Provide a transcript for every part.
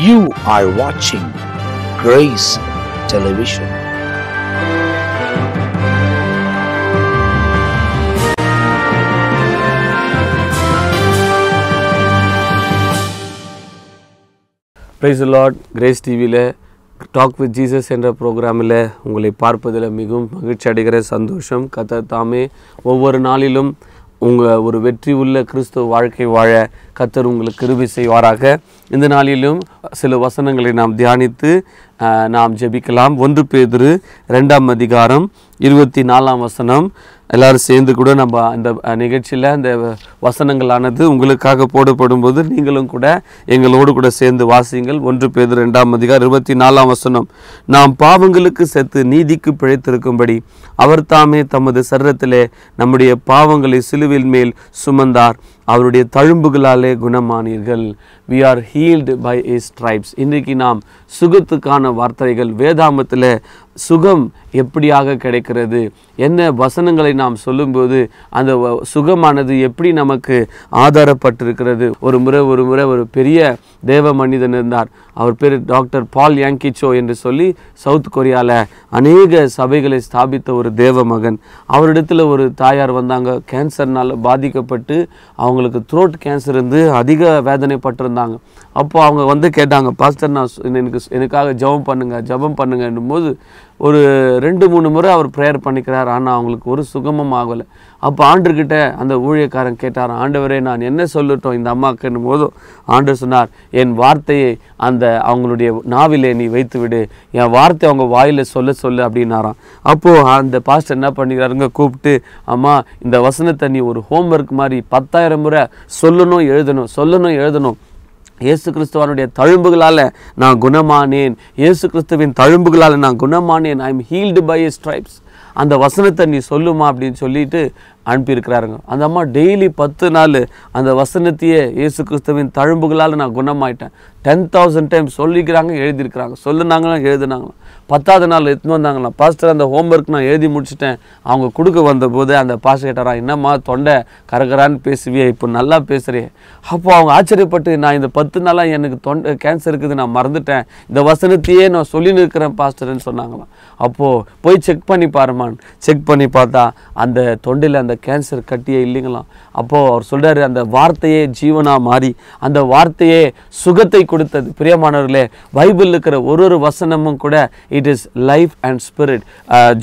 You are watching Grace Television. Praise the Lord. Grace டிவியில் talk with Jesus என்ற ப்ரோக்ராமில் உங்களை பார்ப்பதில் மிகவும் மகிழ்ச்சி அடைகிற சந்தோஷம். கர்த்தர் தாமே ஒவ்வொரு நாளிலும் உங்கள் ஒரு வெற்றி உள்ள கிறிஸ்துவ வாழ்க்கை வாழ கர்த்தர் உங்களுக்கு கிருபை செய்வாராக. இந்த நாளிலும் சில வசனங்களை நாம் தியானித்து நாம் ஜெபிக்கலாம். 1 பேதுரு 2ஆம் அதிகாரம் 24ஆம் வசனம். எல்லோரும் சேர்ந்து கூட நம்ம அந்த நிகழ்ச்சியில் அந்த வசனங்களானது உங்களுக்காக போடப்படும் போது நீங்களும் கூட எங்களோடு கூட சேர்ந்து வாசியுங்கள். 1 பேதுரு 2ஆம் அதிகாரம் 24ஆம் வசனம். நாம் பாவங்களுக்கு செத்து நீதிக்கு பிழைத்திருக்கும்படி அவர் தாமே தமது சரீரத்திலே நம்முடைய பாவங்களை சிலுவையின் மேல் சுமந்தார், அவருடைய தழும்புகளாலே குணமானீர்கள். We are healed by his stripes. இன்றைக்கு நாம் சுகத்துக்கான வார்த்தைகள், வேதாமத்தில் சுகம் எப்படியாக கிடைக்கிறது, என்ன வசனங்களை நாம் சொல்லும்போது அந்த சுகமானது எப்படி நமக்கு ஆதாரப்பட்டிருக்கிறது. ஒரு முறை ஒரு பெரிய தேவ மனிதன் இருந்தார். அவர் பேர் டாக்டர் பால் யாங்கிச்சோ என்று சொல்லி சவுத் கொரியாவில் அநேக சபைகளை ஸ்தாபித்த ஒரு தேவ மகன். அவரிடத்தில் ஒரு தாயார் வந்தாங்க, கேன்சர்னால் பாதிக்கப்பட்டு அவங்களுக்கு த்ரோட் கேன்சர் இருந்து அதிக வேதனைப்பட்டிருந்தாங்க. அப்போ அவங்க வந்து கேட்டாங்க, பாஸ்டர் நான் எனக்காக ஜெபம் பண்ணுங்கன்னும் போது ஒரு 2-3 முறை அவர் ப்ரேயர் பண்ணிக்கிறார். ஆனால் அவங்களுக்கு ஒரு சுகமும் ஆகலை. அப்போ ஆண்டர்கிட்ட அந்த ஊழியக்காரன் கேட்டார், ஆண்டவரே நான் என்ன சொல்லட்டும் இந்த அம்மாக்குன்னும் போதும் ஆண்டவர் சொன்னார், என் வார்த்தையை அந்த அவங்களுடைய நாவிலே நீ வைத்து விடு, என் வார்த்தை அவங்க வாயில் சொல்லு அப்படின்னாராம். அப்போது அந்த பாஸ்டர் என்ன பண்ணிக்கிறாருங்க, கூப்பிட்டு அம்மா இந்த வசனத்தை நீ ஒரு ஹோம்ஒர்க் மாதிரி 10,000 முறை சொல்லணும் எழுதணும். இயேசு கிறிஸ்துவனுடைய தழும்புகளால் நான் குணமானேன், இயேசு கிறிஸ்துவின் தழும்புகளால் நான் குணமானேன், I am healed by his stripes. அந்த வசனத்தை நீ சொல்லுமா அப்படின்னு சொல்லிட்டு அனுப்பியிருக்கிறாருங்க. அந்த அம்மா டெய்லி 10 நாள் அந்த வசனத்தையே இயேசு கிறிஸ்துவின் தழும்புகளால் நான் குணமாயிட்டேன் 10,000 டைம்ஸ் சொல்லிக்கிறாங்க, எழுதியிருக்கிறாங்க, சொல்லுனாங்களாம், எழுதுனாங்களாம். 10ஆவது நாள் எடுத்துன்னு வந்தாங்களாம், பாஸ்டர் அந்த ஹோம்ஒர்க் நான் எழுதி முடிச்சுட்டேன். அவங்க கொடுக்க வந்தபோது அந்த பாஸ்டர் கேட்டாராம், என்னம்மா தொண்டை கரகரான்னு பேசுவியே, இப்போ நல்லா பேசுகிறே. அப்போ அவங்க ஆச்சரியப்பட்டு, நான் இந்த 10 நாளாக எனக்கு தொண்டை கேன்சர் இருக்குது, நான் மறந்துட்டேன், இந்த வசனத்தையே நான் சொல்லின்னு இருக்கிறேன் பாஸ்டர்ன்னு சொன்னாங்களாம். அப்போது போய் செக் பண்ணி பாருமான்னு செக் பண்ணி பார்த்தா அந்த தொண்டையில் அந்த கேன்சர் கட்டியே இல்லைங்களாம். அப்போது அவர் சொல்கிறாரு, அந்த வார்த்தையே ஜீவனாக மாறி அந்த வார்த்தையே சுகத்தை கொடுத்தது. பிரியமானவர்களே, பைபிள் இருக்கிற ஒரு வசனமும் கூட it is life and spirit.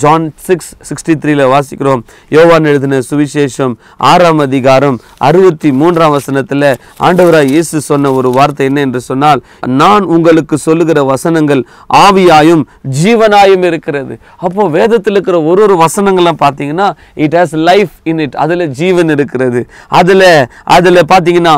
John 6:63 வாசிக்கிறோம். யோவான் எழுதின சுவிசேஷம் 6ஆம் அதிகாரம் 63ஆம் வசனத்தில் ஆண்டவராய் இயேசு சொன்ன ஒரு வார்த்தை என்ன என்று சொன்னால், நான் உங்களுக்கு சொல்லுகிற வசனங்கள் ஆவியாயும் ஜீவனாயும் இருக்கிறது. அப்போ வேதத்தில் இருக்கிற ஒரு வசனங்கள்லாம் பார்த்தீங்கன்னா it has life in it, அதில் ஜீவன் இருக்கிறது, அதில் பார்த்தீங்கன்னா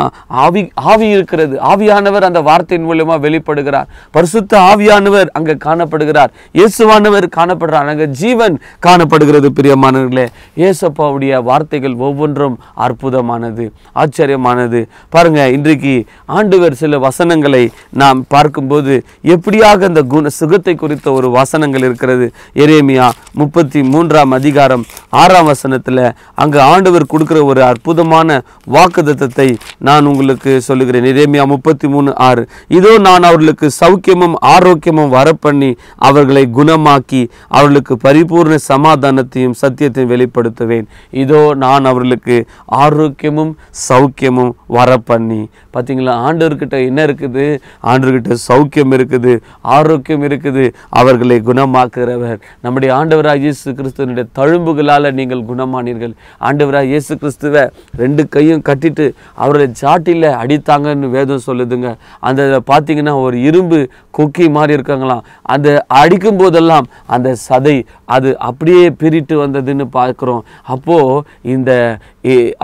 ஆவி இருக்கிறது. ஆவியானவர் அந்த வார்த்தையின் மூலமாக வெளிப்படுகிறார். பரிசுத்த ஆவியானவர் அங்கே காணப்படுகிறார், இயேசுவானவர் காணப்படுறார், அங்கே ஜீவன் காணப்படுகிறது. பிரியமானவர்களே, இயேசப்பாவுடைய வார்த்தைகள் ஒவ்வொன்றும் அற்புதமானது, ஆச்சரியமானது. பாருங்க, இன்றைக்கு ஆண்டவர் சில வசனங்களை நாம் பார்க்கும்போது எப்படியாக அந்த சுகத்தை குறித்த ஒரு வசனங்கள் இருக்கிறது. எரேமியா 33ஆம் அதிகாரம் 6ஆம் வசனத்தில் அங்கே ஆண்டவர் கொடுக்கிற ஒரு அற்புதமான வாக்குத்தத்தத்தை நான் உங்களுக்கு சொல்லுகிறேன். எரேமியா 33:6. இதோ நான் அவர்களுக்கு சௌக்கியமும் ஆரோக்கியமும் வரப்பண்ணி அவர்களை குணமாக்கி அவர்களுக்கு பரிபூர்ண சமாதானத்தையும் சத்தியத்தையும் வெளிப்படுத்துவேன். இதோ நான் அவர்களுக்கு ஆரோக்கியமும் சௌக்கியமும் வரப்பண்ணி. பார்த்தீங்களா, ஆண்டவர்கிட்ட என்ன இருக்குது? ஆண்டவர்கிட்ட சௌக்கியம் இருக்குது, ஆரோக்கியம் இருக்குது, அவர்களை குணமாக்குகிறவர். நம்முடைய ஆண்டவராக இயேசு கிறிஸ்துவனுடைய தழும்புகளால் நீங்கள் குணமானீர்கள். ஆண்டவராக இயேசு கிறிஸ்துவை 2 கையும் கட்டிட்டு அவரை சாட்டியில் அடித்தாங்கன்னு வேதம் சொல்லுதுங்க. அந்த பார்த்தீங்கன்னா ஒரு இரும்பு கொக்கி மாதிரி இருக்காங்களாம். அந்த அடிக்கும் போதெல்லாம் அந்த சதை அது அப்படியே பிரிட்டு வந்ததுன்னு பார்க்குறோம். அப்போது இந்த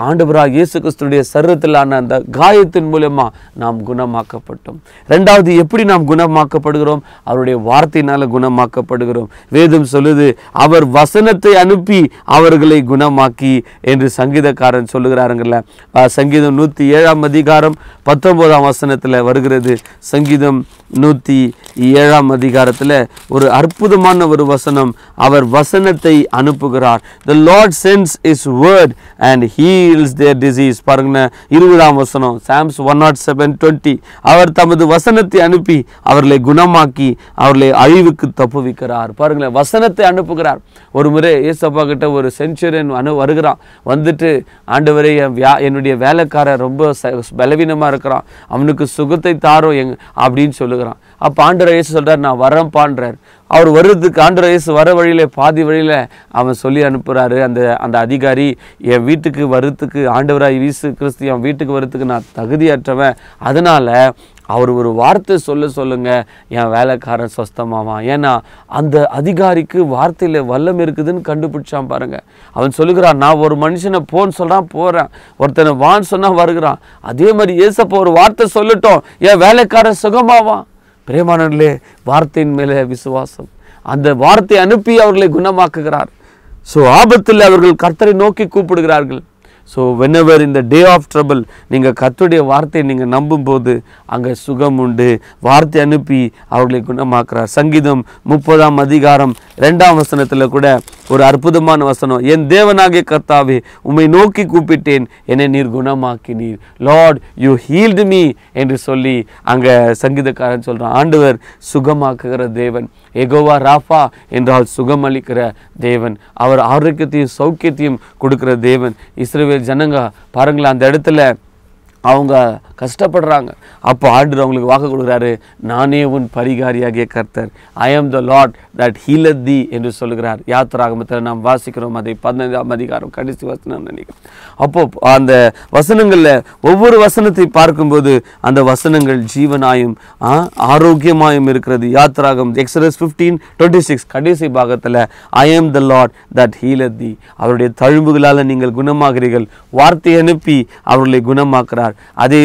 ஆண்டவராக இயேசு கிறிஸ்துடைய சரீரத்திலான அந்த காயத்தின் மூலமாக நாம் குணமாக்கப்பட்டோம். 2வது எப்படி நாம் குணமாக்கப்படுகிறோம்? அவருடைய வார்த்தையினால் குணமாக்கப்படுகிறோம். வேதம் சொல்லுது, அவர் வசனத்தை அனுப்பி அவர்களை குணமாக்கி என்று சங்கீதக்காரன் சொல்லுகிறாருங்கள்ல. சங்கீதம் 107ஆம் அதிகாரம் 19ஆம் வசனத்தில் வருகிறது. சங்கீதம் 107ஆம் அதிகாரத்தில் ஒரு அற்புதமான ஒரு வசனம், அவர் அவர் வசனத்தை அனுப்புகிறார். The Lord sends his word and heals their disease. பாருங்க 20ஆம் வசனம் Psalms 107:20. அவர் தமது வசனத்தை அனுப்பி அவர்களை குணமாக்கி அவர்களை அழிவுக்கு தப்புவிக்கிறார். பாருங்களேன், வசனத்தை அனுப்புகிறார். ஒரு முறை ஏசப்பா கிட்ட ஒரு சென்ச்சுரியன் வருகிறான். வந்துட்டு ஆண்டவரே என்னுடைய வேலைக்காரர் ரொம்ப பலவீனமாக இருக்கிறான், அவனுக்கு சுகத்தை தாரோம் அப்படின்னு சொல்லுகிறான். அப்போ ஆண்டவர் இயேசு சொல்கிறார், நான் வரேன்பான்றார். அவர் வர்றதுக்கு ஆண்டவர் இயேசு வர வழியில் பாதி வழியில் அவன் சொல்லி அனுப்புகிறாரு, அந்த அதிகாரி என் வீட்டுக்கு வர்றதுக்கு ஆண்டவராய் இயேசு கிறிஸ்து என் வீட்டுக்கு வர்றதுக்கு நான் தகுதியற்றவன், அதனால் அவர் ஒரு வார்த்தை சொல்லுங்க என் வேலைக்காரன் சொஸ்தமாவான். ஏன்னா அந்த அதிகாரிக்கு வார்த்தையில் வல்லம் இருக்குதுன்னு கண்டுபிடிச்சான். பாருங்க, அவன் சொல்லுகிறான், நான் ஒரு மனுஷனை போன்னு சொல்கிறான் போகிறேன், ஒருத்தனை வான்னு சொன்னால் வருகிறான். அதே மாதிரி ஏசப்பா ஒரு வார்த்தை சொல்லட்டும் என் வேலைக்காரன் சுகமாவான். பிரியமானவர்களே, வார்த்தையின் மேலே விசுவாசம், அந்த வார்த்தை அனுப்பி அவர்களை குணமாக்குகிறார். ஸோ ஆபத்தில் அவர்கள் கர்த்தரை நோக்கி கூப்பிடுகிறார்கள். So whenever in the day of trouble நீங்கள் கர்த்தருடைய வார்த்தையை நீங்கள் நம்பும்போது அங்கே சுகம் உண்டு. வார்த்தை அனுப்பி அவர்களை குணமாக்குறார். சங்கீதம் 30ஆம் அதிகாரம் 2ஆம் வசனத்தில் கூட ஒரு அற்புதமான வசனம், என் தேவனாகிய கர்த்தாவே உம்மை நோக்கி கூப்பிட்டேன், என்னை நீர் குணமாக்கினீர். லார்ட் யூ ஹீல்டு மீ என்று சொல்லி அங்கே சங்கீதக்காரன் சொல்கிறான். ஆண்டவர் சுகமாக்குகிற தேவன், யெகோவா ராஃபா என்றால் சுகமளிக்கிற தேவன், அவர் ஆரோக்கியத்தையும் சௌக்கியத்தையும் கொடுக்கிற தேவன். இஸ்ரவேல் ஜனங்க பாருங்களேன், அந்த இடத்துல அவங்க கஷ்டப்படுறாங்க. அப்போ ஆண்டவர் அவங்களுக்கு வாக்கு கொடுக்குறாரு, நானே உன் பரிகாரியாகிய கர்த்தர், ஐ ஆம் த லார்ட் தட் ஹீலத் தீ என்று சொல்கிறார். யாத்திராகமத்தில் நாம் வாசிக்கிறோம், அதை 15ஆம் அதிகாரம் கடைசி வசனம் நினைக்கிறோம். அப்போ அந்த வசனங்களில் ஒவ்வொரு வசனத்தை பார்க்கும்போது அந்த வசனங்கள் ஜீவனாயும் ஆரோக்கியமாயும் இருக்கிறது. யாத்திராகம் எக்ஸோடஸ் 15:26 கடைசி பாகத்தில் ஐ ஆம் த லார்ட் தட் ஹீலத் தீ, அவருடைய தழும்புகளால் நீங்கள் குணமாகிறீர்கள், வார்த்தை அனுப்பி அவர்களை குணமாக்குறார். அதே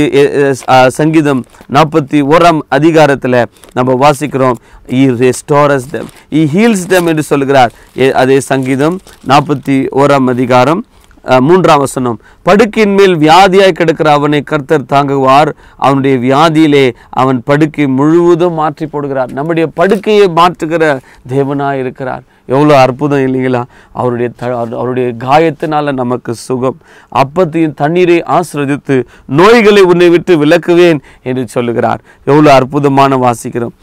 சங்கீதம் 41ஆம் அதிகாரத்தில் நம்ம வாசிக்கிறோம், he restores them, he heals them என்று சொல்கிறார். அதே சங்கீதம் 41ஆம் அதிகாரம் 3ஆம் வசனம், படுக்கையின் மேல் வியாதியாய் கிடக்கிற அவனை கர்த்தர் தாங்குவார், அவனுடைய வியாதியிலே அவன் படுக்கை முழுவதும் மாற்றி போடுகிறார். நம்முடைய படுக்கையை மாற்றுகிற தேவனாய் இருக்கிறார். எவ்வளோ அற்புதம் இல்லைங்களா? அவருடைய காயத்தினால நமக்கு சுகம். அப்பத்தையும் தண்ணீரை ஆசிர்வதித்து நோய்களை உன்னை விட்டு விலக்குவேன் என்று சொல்லுகிறார். எவ்வளோ அற்புதமான வாசிக்கிறோம்.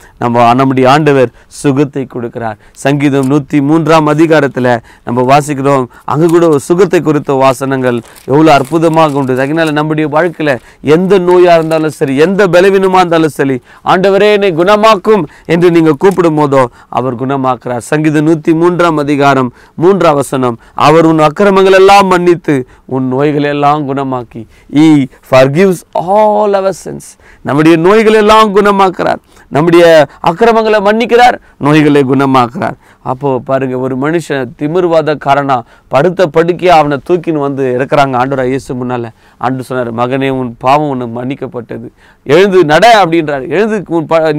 நம்முடைய ஆண்டவர் சுகத்தை கொடுக்கிறார். சங்கீதம் 103ஆம் அதிகாரத்தில் நம்ம வாசிக்கிறோம், அங்கு கூட சுகத்தை குறித்த வாசனங்கள் எவ்வளோ அற்புதமாக உண்டு. அதனால நம்முடைய வாழ்க்கையில் எந்த நோயாக இருந்தாலும் சரி, எந்த பலவீனமாக இருந்தாலும் சரி, ஆண்டவரே என்னை குணமாக்கும் என்று நீங்கள் கூப்பிடும் போதோ அவர் குணமாக்குறார். சங்கீதம் 103ஆம் அதிகாரம் 3ஆம் வசனம், அவர் உன் அக்கிரமங்கள் எல்லாம் மன்னித்து உன் நோய்களை எல்லாம் குணமாக்கி, he forgives all our sins, நம்முடைய நோய்களை எல்லாம் குணமாக்குறார், நம்முடைய அக்கிரமங்களை மன்னிக்கிறார், நோய்களை குணமாக்குறார். அப்போ பாருங்க, ஒரு மனுஷன் திமிர்வாத காரணா படுத்த படுக்கையா அவனை தூக்கின்னு வந்து இருக்கிறாங்க ஆண்டவராய் இயேசு முன்னால. ஆண்டவர் சொன்னார், மகனே உன் பாவம் உன்னை மன்னிக்கப்பட்டது, எழுந்து நட அப்படின்றார்.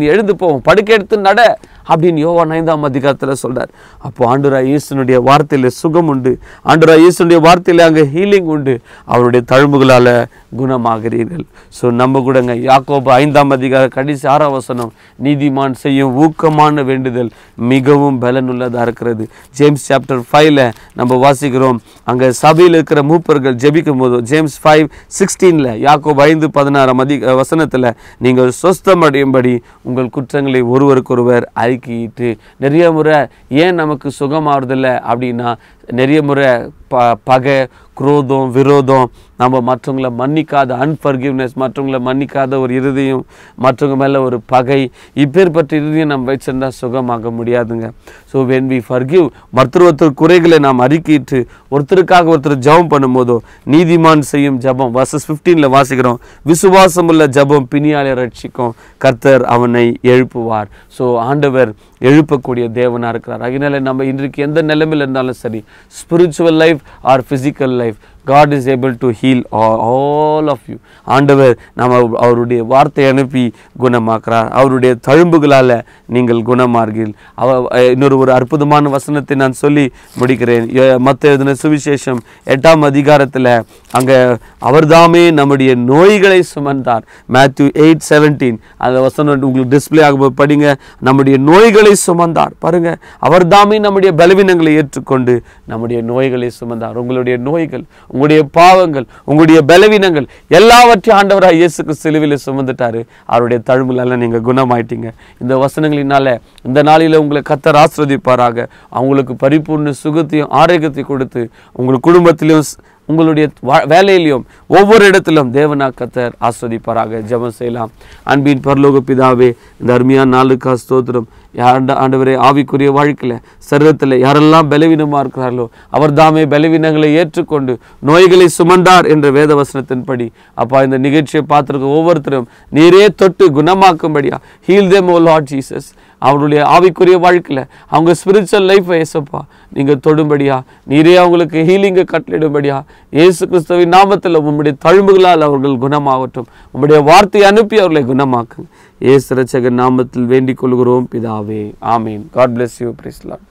நீ எழுந்து போவோம், படுக்கை எடுத்து நட அப்படின்னு யோவான் 5ஆம் அதிகாரத்தில் சொல்றார். அப்போ ஆண்டவராய் இயேசுனுடைய வார்த்தையில சுகம் உண்டு, ஆண்டவராய் இயேசுனுடைய வார்த்தையில அங்கே ஹீலிங் உண்டு, அவருடைய தழும்புகளால குணமாகிறீர்கள். ஸோ நம்ம கூடங்க யாக்கோபு 5ஆம் அதிகாரம் கடைசி 6ஆம் வசனம், நீதிமான் செய்யும் ஊக்கமான வேண்டுதல் மிகவும் பலனுள்ளதாக இருக்கிறது. ஜேம்ஸ் சாப்டர் 5ல நம்ம வாசிக்கிறோம், அங்கே சபையில் இருக்கிற மூப்பர்கள் ஜெபிக்கும் போது ஜேம்ஸ் 5:16 யாக்கோபு 5:16 வசனத்தில் நீங்கள் சொஸ்தம் அடையும்படி உங்கள் குற்றங்களை ஒருவருக்கொருவர் அறிக்கையிட்டு. நிறைய முறை ஏன் நமக்கு சுகமாகறதில்லை அப்படின்னா, நிறைய முறை பகை, குரோதம், விரோதம், நம்ம மற்றவங்களை மன்னிக்காத அன்ஃபர்கிவ்னஸ், மற்றவங்களை மன்னிக்காத ஒரு இருதயம், மற்றவங்க மேலே ஒரு பகை, இப்பேற்பட்ட இருதயம் நம்ம வச்சிருந்தா சுகமாக முடியாதுங்க. ஸோ வென் வி ஃபர்கிவ், ஒருத்தர் குறைகளை நாம் அறிக்கையிட்டு ஒருத்தருக்காக ஒருத்தர் ஜபம் பண்ணும்போதோ, நீதிமான் செய்யும் ஜபம் வர்சஸ் 15ல் வாசிக்கிறோம், விசுவாசமுள்ள ஜபம் பிணியாலை ரட்சிக்கும், கர்த்தர் அவனை எழுப்புவார். ஸோ ஆண்டவர் எழுப்பக்கூடிய தேவனாக இருக்கிறார். அதனால நம்ம இன்றைக்கு எந்த நிலைமையில் இருந்தாலும் சரி, spiritual life or physical life, God is able to heal all of you. ஆண்டவர் நம்ம அவருடைய வார்த்தை அனுப்பி குணமாக்குறார். அவருடைய தழும்புகளால் நீங்கள் குணமார்கள். இன்னொரு அற்புதமான வசனத்தை நான் சொல்லி முடிக்கிறேன். மத்தேயு எழுதின சுவிசேஷம் 8ஆம் அதிகாரத்தில் அங்கே அவர்தாமே நம்முடைய நோய்களை சுமந்தார். Matthew 8:17 அந்த வசனம் உங்களுக்கு டிஸ்பிளே ஆக படிங்க. நம்முடைய நோய்களை சுமந்தார். பாருங்க, அவர்தாமே நம்முடைய பலவீனங்களை ஏற்றுக்கொண்டு நம்முடைய நோய்களை சுமந்தார். உங்களுடைய நோய்கள், உங்களுடைய பாவங்கள், உங்களுடைய பலவீனங்கள் எல்லாவற்றையும் ஆண்டவராக இயேசு கிறிஸ்து சிலுவையில் சுமந்துட்டாரு. அவருடைய தழும்புகளால நீங்க குணமாயிட்டீங்க. இந்த வசனங்களினால இந்த நாளில உங்களை கர்த்தர் ஆசீர்வதிப்பாராக. அவங்களுக்கு பரிபூர்ண சுகத்தையும் ஆரோக்கியத்தையும் கொடுத்து உங்கள் குடும்பத்திலும் உங்களுடைய வேலையிலும் ஒவ்வொரு இடத்திலும் தேவனா கர்த்தர் ஆசீர்வதிப்பாராக. ஜெபம் செய்யலாம். அன்பின் பரலோக பிதாவே, இந்த அருமையான நாளுக்காக ஸ்தோத்திரம். ஆண்டவரே, ஆவிக்குரிய வாழ்க்கையில் சரீரத்தில் யாரெல்லாம் பலவீனமாக இருக்கிறார்களோ அவர் தாமே பலவீனங்களை ஏற்றுக்கொண்டு நோய்களை சுமந்தார் என்ற வேத வசனத்தின்படி அப்பா இந்த நிகழ்ச்சியை பார்த்துருக்க ஒவ்வொருத்தரும் நீரே தொட்டு குணமாக்கும்படியா ஹீல் தேம் ஓ லார்ட் ஜீசஸ். அவருடைய ஆவிக்குரிய வாழ்க்கையில் அவங்க ஸ்பிரிச்சுவல் லைஃப்பை ஏசப்பா நீங்கள் தொடும்படியா, நீரே அவங்களுக்கு ஹீலிங்கை கட்டளிடும்படியா இயேசு கிறிஸ்துவின் நாமத்தில் உம்முடைய தழும்புகளால் அவர்கள் குணமாகட்டும். உம்முடைய வார்த்தையை அனுப்பி அவர்களை குணமாக்குங்க. இயேசு இரட்சகர் நாமத்தில் வேண்டிக் கொள்கிறோம் பிதாவே. ஆமீன். God bless you. Praise the Lord.